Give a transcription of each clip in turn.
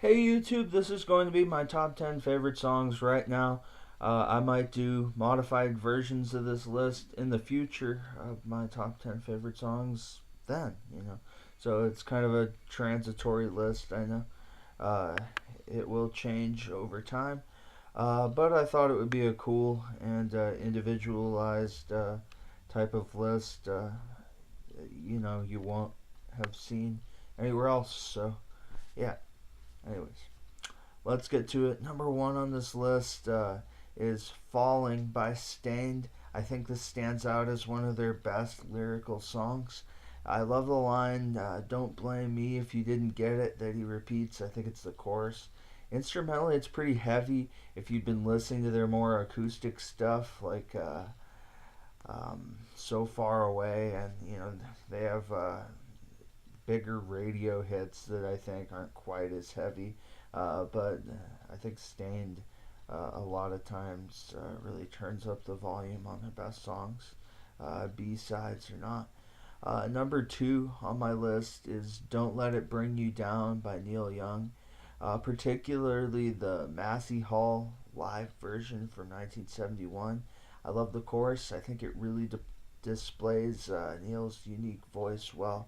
Hey YouTube, this is going to be my top 10 favorite songs right now. I might do modified versions of this list in the future of my top 10 favorite songs then. So it's kind of a transitory list, I know. Uh, it will change over time. But I thought it would be a cool and individualized type of list, you won't have seen anywhere else. So, yeah, anyways. Let's get to it. Number one on this list is Falling by Stained. I think this stands out as one of their best lyrical songs. I love the line, don't blame me if you didn't get it, that he repeats. I think it's the chorus. Instrumentally, it's pretty heavy. If you've been listening to their more acoustic stuff, like So Far Away, and they have bigger radio hits that I think aren't quite as heavy. But I think Stained a lot of times really turns up the volume on their best songs, B sides or not. Number two on my list is Don't Let It Bring You Down by Neil Young, particularly the Massey Hall live version from 1971. I love the chorus. I think it really displays Neil's unique voice well,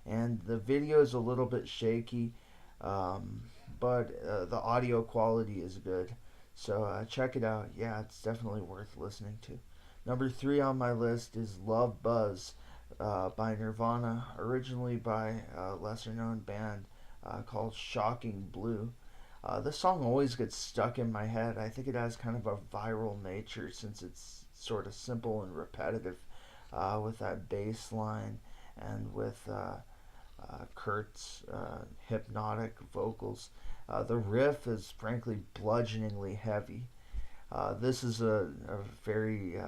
and the video is a little bit shaky, um, but the audio quality is good. So check it out. Yeah, it's definitely worth listening to. Number three on my list is Love Buzz by Nirvana, originally by a lesser known band called Shocking Blue. This song always gets stuck in my head. I think it has kind of a viral nature since it's sort of simple and repetitive, with that bass line and with Kurt's hypnotic vocals. The riff is frankly bludgeoningly heavy. This is a very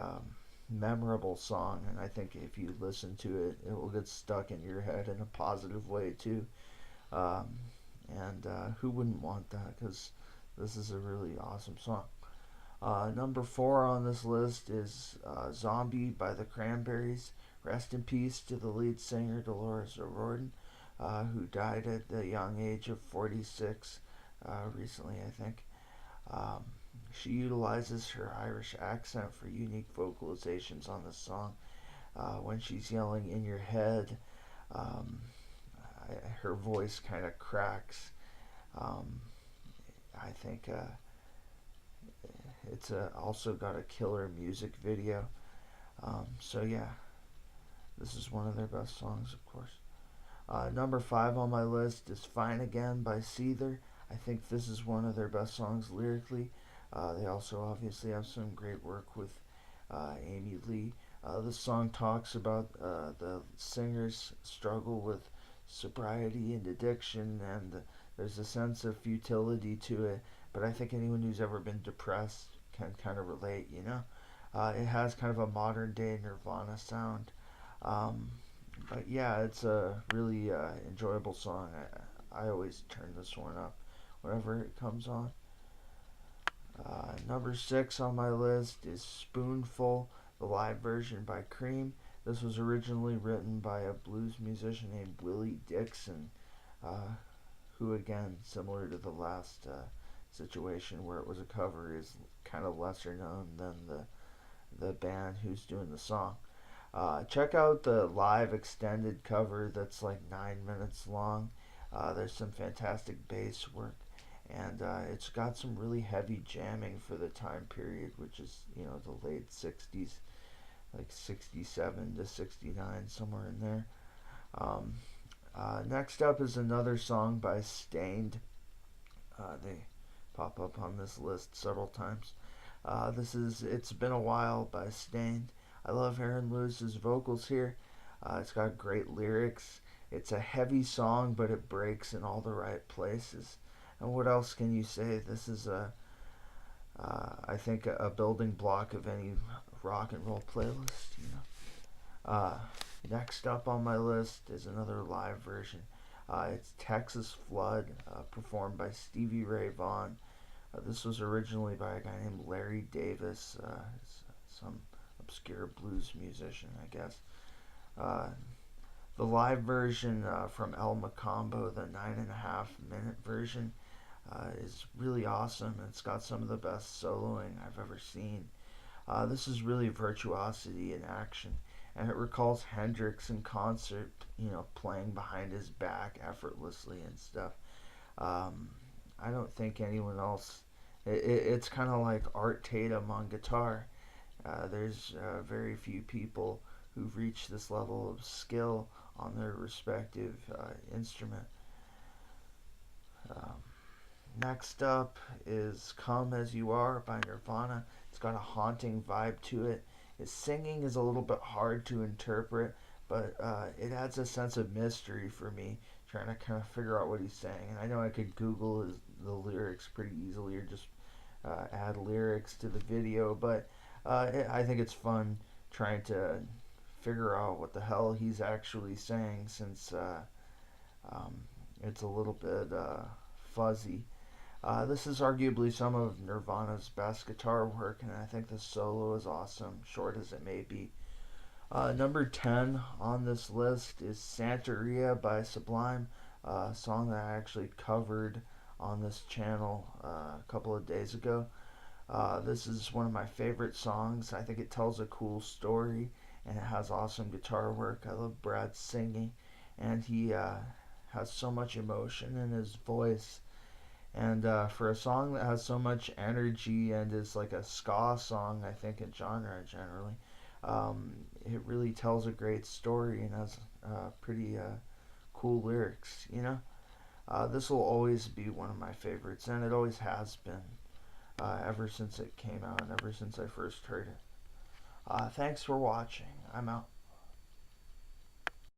memorable song, and I think if you listen to it, it will get stuck in your head in a positive way too. Um, and who wouldn't want that? Because this is a really awesome song. Number four on this list is Zombie by the Cranberries. Rest in peace to the lead singer Dolores O'Riordan, who died at the young age of 46 recently, I think. Um, she utilizes her Irish accent for unique vocalizations on the song. When she's yelling in your head, um, her voice kind of cracks. Um, I think it's also got a killer music video. So yeah, this is one of their best songs, of course. Number five on my list is Fine Again by Seether. I think this is one of their best songs lyrically. They also obviously have some great work with Amy Lee. This song talks about the singer's struggle with sobriety and addiction, and there's a sense of futility to it. But I think anyone who's ever been depressed can kind of relate. It has kind of a modern day Nirvana sound. Um, but yeah, it's a really enjoyable song. I always turn this one up whenever it comes on. Number six on my list is Spoonful, the live version by Cream. This was originally written by a blues musician named Willie Dixon, uh, who, again, similar to the last situation where it was a cover, is kind of lesser known than the band who's doing the song. Check out the live extended cover that's like 9 minutes long. There's some fantastic bass work, and it's got some really heavy jamming for the time period, which is the late '60s, like '67 to '69, somewhere in there. Um, Next up is another song by Stained. They pop up on this list several times. This is It's Been a While by Stained. I love Aaron Lewis's vocals here. It's got great lyrics. It's a heavy song, but it breaks in all the right places. And what else can you say? This is I think, a building block of any rock and roll playlist. Next up on my list is another live version. It's Texas Flood, performed by Stevie Ray Vaughan. This was originally by a guy named Larry Davis, some obscure blues musician, I guess. Uh, the live version from El Macambo, the 9.5 minute version, is really awesome. It's got some of the best soloing I've ever seen. This is really virtuosity in action, and it recalls Hendrix in concert, playing behind his back effortlessly and stuff. Um, I don't think anyone else. It's kind of like Art Tatum on guitar. There's very few people who've reached this level of skill on their respective instrument. Um, Next up is Come As You Are by Nirvana. It's got a haunting vibe to it. His singing is a little bit hard to interpret, but it adds a sense of mystery for me, trying to kind of figure out what he's saying. And I know I could Google the lyrics pretty easily or just add lyrics to the video, but I think it's fun trying to figure out what the hell he's actually saying since um, it's a little bit fuzzy. This is arguably some of Nirvana's best guitar work, and I think the solo is awesome, short as it may be. Number 10 on this list is Santeria by Sublime, a song that I actually covered on this channel a couple of days ago. This is one of my favorite songs. I think it tells a cool story, and it has awesome guitar work. I love Brad's singing, and he has so much emotion in his voice. And for a song that has so much energy and is like a ska song, I think in genre generally, it really tells a great story and has pretty cool lyrics. This will always be one of my favorites, and it always has been ever since it came out and ever since I first heard it. Thanks for watching. I'm out.